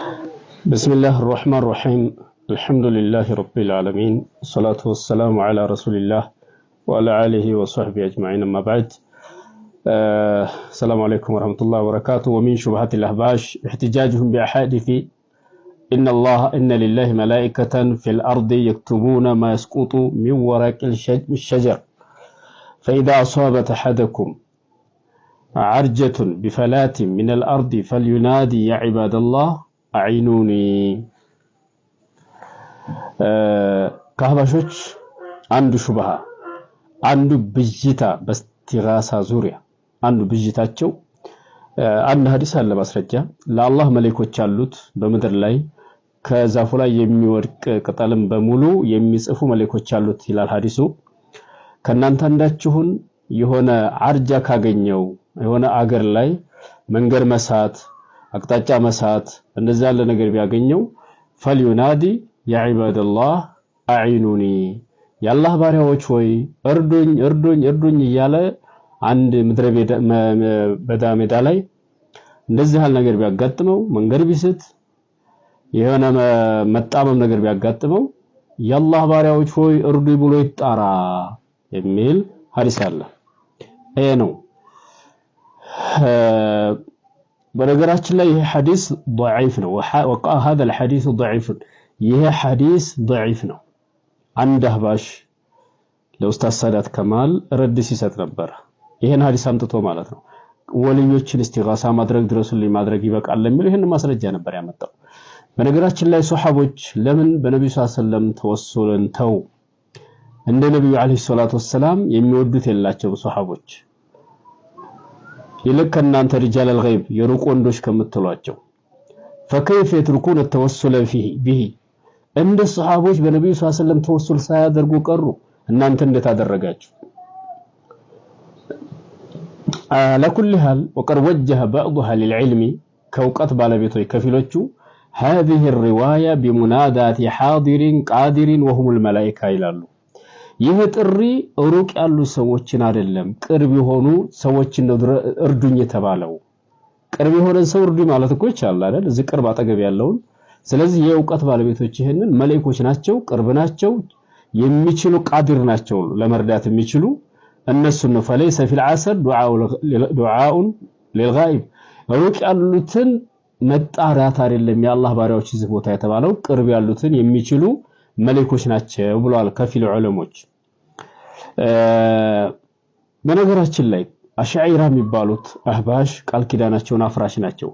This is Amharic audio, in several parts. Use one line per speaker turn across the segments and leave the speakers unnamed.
بسم الله الرحمن الرحيم الحمد لله رب العالمين والصلاة والسلام على رسول الله وعلى آله وصحبه أجمعين أما بعد السلام عليكم ورحمة الله وبركاته. ومن شبهات الأحباش احتجاجهم بأحاديث إن لله ملائكة في الأرض يكتبون ما يسقط من ورق الشجر فإذا أصابت أحدكم عرجة بفلاة من الأرض فلينادي يا عباد الله አዒኑኒ ከአህባሾች አንዱ ሹብሃ አንዱ ብዥታ በስቲጋሳ ዙሪያ አንዱ ብዥታቸው አንድ ሐዲስ አለ ማስረጃ ለአላህ መላእክቶች አሉት በመድር ላይ ከዛፉ ላይ የሚወድቅ ቅጠልም በሙሉ የሚጽፉ መላእክቶች አሉት ይላል ሐዲሱ። ከናንተ አንዳችሁን የሆነ አርጃ ካገኘው የሆነ አገር ላይ መንገድ መሳት አቅጣጫ መሳት እንደዛ ያለ ነገር ቢያገኘው ፈልዩናዲ ያ ዒባደላህ አዒኑኒ ያላህ ባሪያዎች ሆይ እርዱኝ እርዱኝ እርዱኝ እያለ አንድ ምድረ በዳ ሜዳ ላይ እንደዚህ ያለ ነገር ቢያጋጥመው መንገድ ቢስት የሆነ መጣመም ነገር ቢያጋጥመው ያላህ ባሪያዎች ሆይ እርዱኝ ብሎ ይጣራ የሚል ሐዲስ አለ። ይሄ ነው በነገራችን ላይ ይሄ ሐዲስ ضعيف ነው። هذا الحديث ضعيف ይሄ ሐዲስ ضعيف ነው። አንድ አህባሽ ለኡስታዝ ሳዳት ከማል ረድ ሲሰጥ ነበር ይሄን ሐዲስ አምጥቶ ማለት ነው። ወልዮችን እስቲጋሳ ማድረግ ድረሱልኝ ማድረግ ይበቃል ለሚል ይሄን ማስረጃ ነበር ያመጣው። በነገራችን ላይ ሱሐቦች ለምን በነብዩ ሰለላሁ ዐለይሂ ወሰለም ተወሱልን ተው እንደ ነብዩ አለይሂ ሰላቱ ወሰለም የሚወዱት የላቸው ሱሐቦች ይልክ እናንተ رجال الغيب የሩቅ ወንዶች ከምትሏቸው فكيف يتركون التوسل فيه به እንደ ሱሐቦች በነብዩ ሰለላሁ ዐለይሂ ወሰለም ተወሱል ሳያደርጉ ቀሩ እናንተ እንዴት አደረጋችሁ? على كل حال وقد وجه بعضها للعلم كوقت ባለቤቶች ከፊሎቹ هذه الروايه بمنادات حاضر قادر وهم الملائكه ይላሉ። ይህ ጥሪ ሩቅ ያሉ ሰዎችን አይደለም ቅርብ የሆኑ ሰዎችን ነው እርዱኝ የተባለው። ቅርብ የሆነ ሰው እርዱኝ ማለት እኮ ይቻላል አይደል? እዚህ ቅርብ አጠገብ ያለውን። ስለዚህ የእውቀት ባለቤቶች ይሄንን መላእክቶች ናቸው፣ ቅርብ ናቸው፣ የሚችሉ ቃድር ናቸው ለመርዳት የሚችሉ እነሱ ነው። فليس في العصر دعاء للغائب ሩቅ ያሉትን መጣራት አይደለም የአላህ ባሪያዎች እዚህ ቦታ የተባለው ቅርብ ያሉትን የሚችሉ መላእክቶች ናቸው ብለዋል ከፊል ዑለሞች። በነገራችን ላይ አሽዓይራ የሚባሉት አህባሽ ቃል ኪዳናቸውን አፍራሽ ናቸው።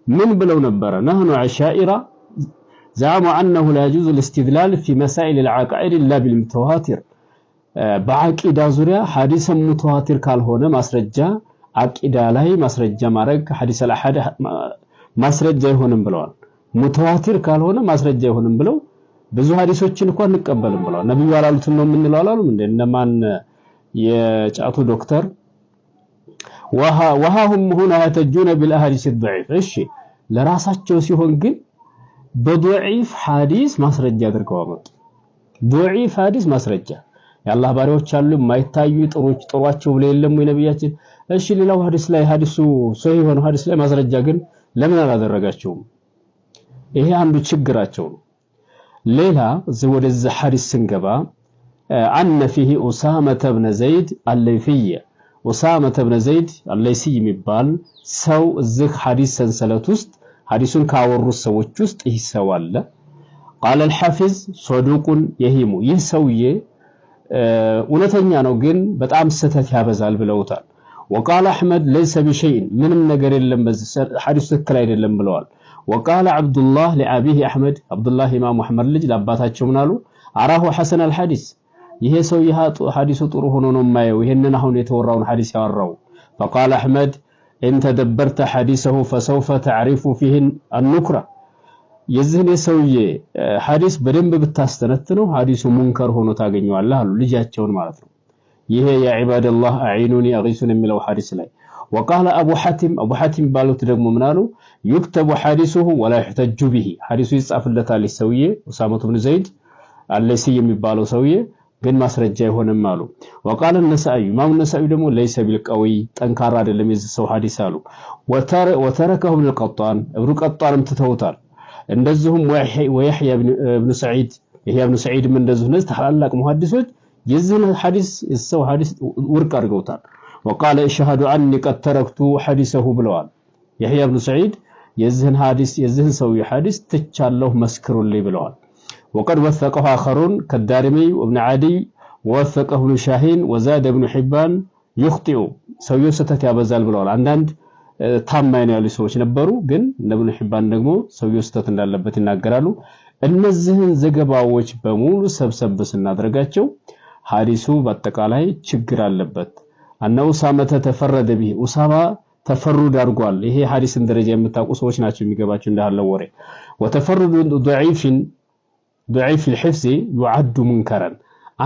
ምን ብለው ነበር? نحن عشائر زعموا أنه لا يجوز الاستدلال في مسائل العقائد إلا بالمتواتر በአቂዳ ዙሪያ ሐዲስ ሙተዋቲር ካልሆነ ማስረጃ አቂዳ ላይ ማስረጃ ማድረግ ሐዲስ አልአሐድ ማስረጃ አይሆንም ብለዋል። ሙተዋቲር ካልሆነ ማስረጃ አይሆንም ብለው ብዙ ሐዲሶችን እንኳን እንቀበልም ብለዋል። ነብዩ ያላሉትን ነው የምንለው አላሉም እንዴ? እነማን የጫቱ ዶክተር وهم هنا يتجون بالاحاديث الضعيف እሺ ለራሳቸው ሲሆን ግን በضعيف ሐዲስ ማስረጃ አድርገው አመጡ። ضعيف ሐዲስ ማስረጃ የአላህ ባሪያዎች አሉ የማይታዩ ጥሯቸው ብለ የለም ወይ ነብያችን? እሺ ሌላው ሐዲስ ላይ ሐዲሱ ሶሂህ ሆኖ ሐዲስ ላይ ማስረጃ ግን ለምን አላደረጋቸውም? ይሄ አንዱ ችግራቸው ነው። ሌላ ወደዚህ ሐዲስ ስንገባ أن فيه أسامة بن زيد الليثي أسامة بن زيد الليثي የሚባል ሰው እዚህ ሐዲስ ሰንሰለት ውስጥ ሐዲሱን ካወሩት ሰዎች ውስጥ ይህ ሰው አለ። قال الحافظ صدوق يهم ይህ ሰውዬ እውነተኛ ነው ግን በጣም ስህተት ያበዛል ብለውታል። وقال أحمد ليس بشيء ምንም ነገር የለም በዚህ ሐዲስ ትክክል አይደለም ብለዋል። وقال عبد الله لأبيه أحمد عبد الله إمام محمد ልጅ ለአባታቸው ምን አሉ? አራሁ ሐሰን الحديث ይሄ ሰው ሐዲሱ ጥሩ ሆኖ ነው የማየው ይሄንን አሁን የተወራውን ሐዲስ ያወራው። فقال أحمد إن تدبرت حديثه فسوف تعرف فيه النكرة የዚህን ሰውዬ ሐዲስ በደንብ ብታስተነትነው ሐዲሱ ሙንከር ሆኖ ታገኘዋለህ አሉ ልጃቸውን ማለት ነው። ይሄ ያ ዒባደላህ አዒኑኒ አጊሱን የሚለው ሐዲስ ላይ وقال أبو حاتم ባሉት ደግሞ ምን አሉ? يكتب حديثه ولا يحتج به ሐዲሱ ይጻፍለታል ሰውዬ ኡሳማቱ ብን ዘይድ አለሲ የሚባለው ሰውዬ ግን ማስረጃ አይሆንም አሉ። وقال النسائي ኢማሙ ነሳኢ ደግሞ ليس بالقوي ጠንካራ አይደለም የዚህ ሰው ሐዲስ አሉ። وتركه ابن القطان ትተውታል። እንደዚሁም ወይህያ ኢብኑ ሰዒድ ይህያ ኢብኑ ሰዒድ ምን እንደዚሁ እነዚህ ታላላቅ ሙሐዲሶች የዚህን ሐዲስ የሰው ሐዲስ ውድቅ አድርገውታል። وقال اشهد عني قد تركت حديثه ብለዋል። ይህያ ኢብኑ ሰዒድ የዚህን ሰው ሐዲስ ትቻለሁ መስክሩልኝ ብለዋል። وقد وثقه آخرون كالدارمي وابن عدي ووثقه ابن شاهين وزاد ابن حبان يخطئ ሰውየው ስህተት ያበዛል ብለዋል። አንዳንድ ታማኝ ነው ያሉ ሰዎች ነበሩ፣ ግን ኢብኑ ሒባን ደግሞ ሰውየው ስህተት እንዳለበት ይናገራሉ። እነዚህን ዘገባዎች በሙሉ ሰብሰብ ስናደርጋቸው ሐዲሱ በአጠቃላይ ችግር አለበት። አነው ኡሳማ ተፈረደ ቢሂ ኡሳማ ተፈሩድ አድርጓል። ይሄ ሐዲስን ደረጃ የምታውቁ ሰዎች ናቸው የሚገባቸው እንዳለው ወሬ ወተፈሩድ ضعيف الحفظ يعد منكرا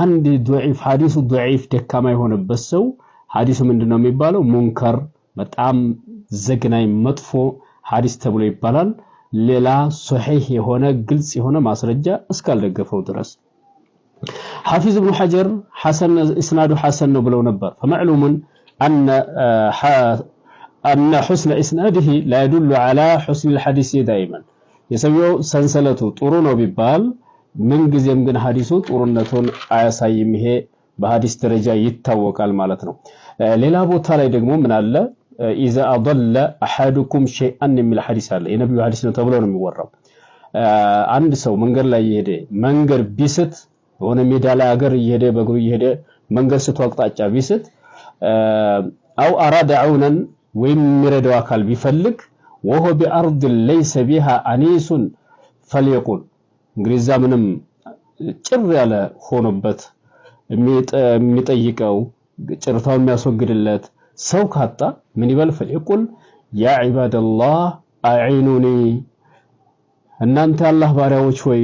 አንድ ضعيف ሐዲሱ ضعيف ደካማ የሆነበት ሰው ሐዲሱ ምንድነው የሚባለው? ሙንከር በጣም ዘግናኝ መጥፎ ሐዲስ ተብሎ ይባላል። ሌላ ሶሒህ የሆነ ግልጽ የሆነ ማስረጃ እስካልደገፈው ድረስ حافظ ابن حجر حسن اسناد حسن ነው ብለው ነበር። فمعلوم ان حسن اسناده لا يدل على حسن الحديث دائما የሰውየው ሰንሰለቱ ጥሩ ነው ቢባል ምን ጊዜም ግን ሐዲሱ ጥሩነቱን አያሳይም። ይሄ በሐዲስ ደረጃ ይታወቃል ማለት ነው። ሌላ ቦታ ላይ ደግሞ ምን አለ? اذا اضل احدكم شيئا من الحديث አለ የነብዩ ሐዲስ ነው ተብሎ ነው የሚወራው። አንድ ሰው መንገድ ላይ ይሄደ መንገድ ቢስት ሆነ ሜዳ ላይ አገር ይሄደ በእግሩ ይሄደ መንገድ ስቶ አቅጣጫ ቢስት አው አራዳ አውነን ወይም የሚረዳው አካል ቢፈልግ وهو بأرض ليس بها أنيس فليقل እንግዲህ እዛ ምንም ጭር ያለ ሆኖበት የሚጠይቀው ጭርታው የሚያስወግድለት ሰው ካጣ ምን ይበል? فليقل يا عباد الله أعينوني እናንተ አላህ ባሪያዎች ሆይ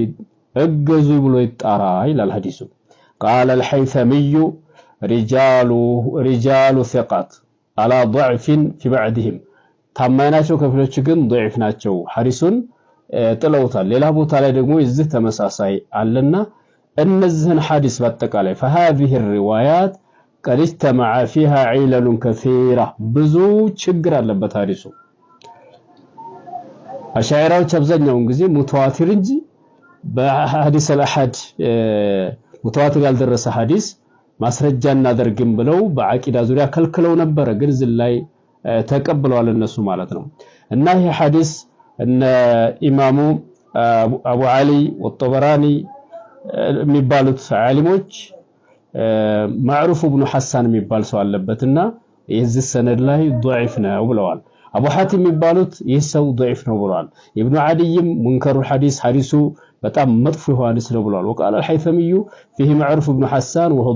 እገዙ ብሎ ይጣራ ይላል ሐዲሱ። قال الحيثمي رجال ثقات على ضعف في بعضهم ታማኝናቸው ከፊሎች ግን ضعيف ናቸው ሐዲሱን ጥለውታል። ሌላ ቦታ ላይ ደግሞ እዚህ ተመሳሳይ አለና እነዚህን ሐዲስ በአጠቃላይ فهذه الروايات قد اجتمع فيها علل كثيرة ብዙ ችግር አለበት ሐዲሱ። አሻዕራዎች አብዛኛውን ጊዜ ሙተዋቲር እንጂ በሐዲስ አልአሐድ ሙተዋቲር ያልደረሰ ሐዲስ ማስረጃ እናደርግም ብለው በአቂዳ ዙሪያ ከልክለው ነበር። ግን ዝላይ ተቀብለዋል እነሱ ማለት ነው። እና ይሄ ሐዲስ እነ ኢማሙ አቡ አሊ ወጠበራኒ የሚባሉት ዓሊሞች ማዕሩፍ ኢብኑ ሐሳን የሚባል ሰው አለበትና የዚህ ሰነድ ላይ ضعيف ነው ብለዋል። አቡ ሐቲም የሚባሉት ይህ ሰው ضعيف ነው ብለዋል። ኢብኑ አዲይም ሙንከሩ ሐዲሱ በጣም መጥፎ ሐዲስ ነው ብለዋል። وقال الحيثمي فيه معروف ابن حسان وهو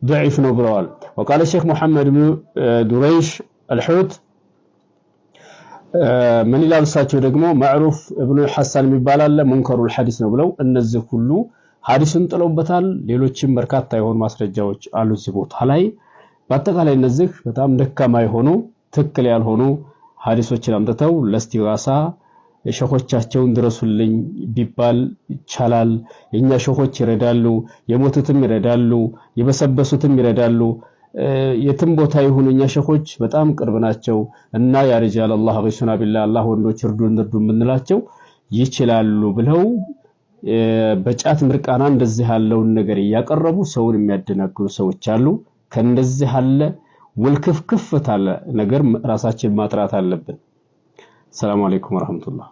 ضعيف ነው ብለዋል። وقال الشيخ محمد بن دريش الحوت ምን ይላል? እሳቸው ደግሞ ማዕሩፍ ኢብኑ ሐሳን የሚባል አለ ሙንከሩ ሐዲስ ነው ብለው እነዚህ ሁሉ ሐዲስን ጥለውበታል። ሌሎችም በርካታ የሆኑ ማስረጃዎች አሉ እዚህ ቦታ ላይ። በአጠቃላይ እነዚህ በጣም ደካማ የሆኑ ትክክል ያልሆኑ ሐዲሶችን አምጥተው ለስቲጋሳ የሸኾቻቸውን ድረሱልኝ ቢባል ይቻላል። የኛ ሸኾች ይረዳሉ፣ የሞቱትም ይረዳሉ፣ የበሰበሱትም ይረዳሉ። የትም ቦታ ይሁን እኛ ሸኾች በጣም ቅርብ ናቸው እና ያ ሪጃል አላህ ገይሱና ቢላህ አላህ ወንዶች እርዱን የምንላቸው ይችላሉ ብለው በጫት ምርቃና እንደዚህ ያለውን ነገር እያቀረቡ ሰውን የሚያደናግሩ ሰዎች አሉ። ከእንደዚህ ያለ ውልክፍክፍ ታለ ነገር ራሳችን ማጥራት አለብን። ሰላም አለይኩም ወራህመቱላህ